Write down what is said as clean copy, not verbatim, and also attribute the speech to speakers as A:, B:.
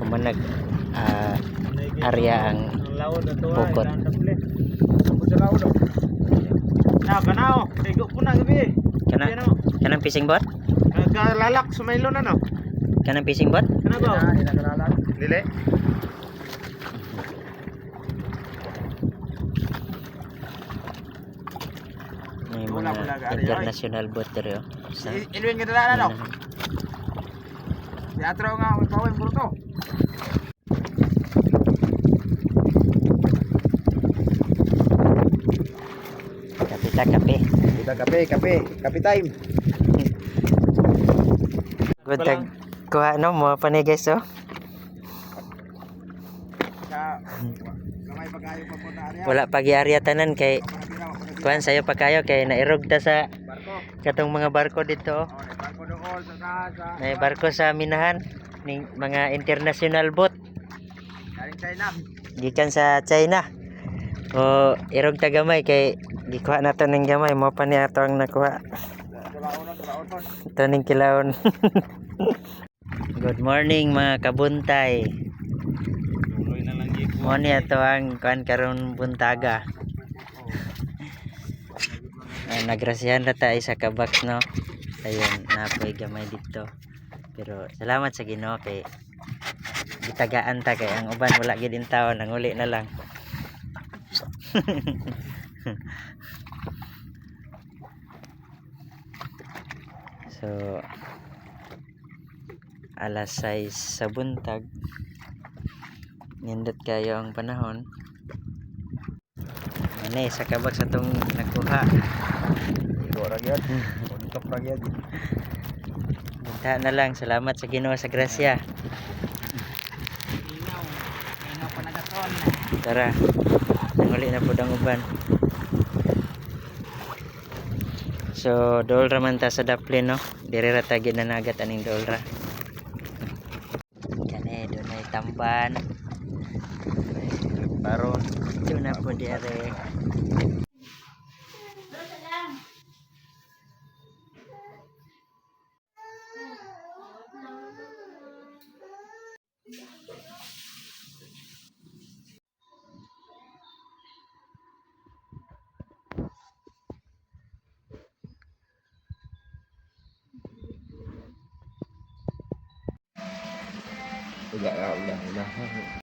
A: Humanag area ang bukod.
B: Kanao, ligo po na gabi.
A: Kanang fishing boat?
B: Nagkalalak sa Milo na no.
A: Kanang fishing boat?
B: Kana ba? Dili.
A: May mga international boat dito.
B: Ilwin ka dala no. Teatro nga ikaw ang bruto. Kape time.
A: Good tag kuha no mo pa ni guys oh.
B: Kamay pagayo pa punta area.
A: Wala pagi-area tanan kay kuan sayo pa kayo kay nairog ta sa
B: Barko.
A: katong mga barko dito.
B: Oh, barko dool sa
A: May barko sa minahan ning mga international boat
B: galing China.
A: gikan sa China. O irog ta gamay kay gikuha nato ning gamay mo pa ni ato ang nakuha.
B: Tulaon.
A: Ito ning kilawon. Good morning mga kabuntay.
B: Tuloy na lang gid.
A: Mo ni ato ang kuan karon buntaga. Nagrasihan na tayo sa kabaks no. Ayun, napoy gamay dito. Pero salamat sa Ginoo kay gitagaan ta kay ang uban wala gid in taon, nanguli na lang. So alas 6 sa buntag. Nindot kayo ang panahon. Ano sa kabak sa itong nakuha.
B: Ora gyud. Untuk ra gyud.
A: Bunta na lang. Salamat sa Ginoo sa grasya.
B: Inaw pa nagaton.
A: Tara. Nanguli na po ang uban. So, dool raman ta sa daplin, no? Dire ra ta ginanagat aning dool ra. Kani, doon ay tamban.
B: Baron.
A: Ito na po dire.
B: Udah.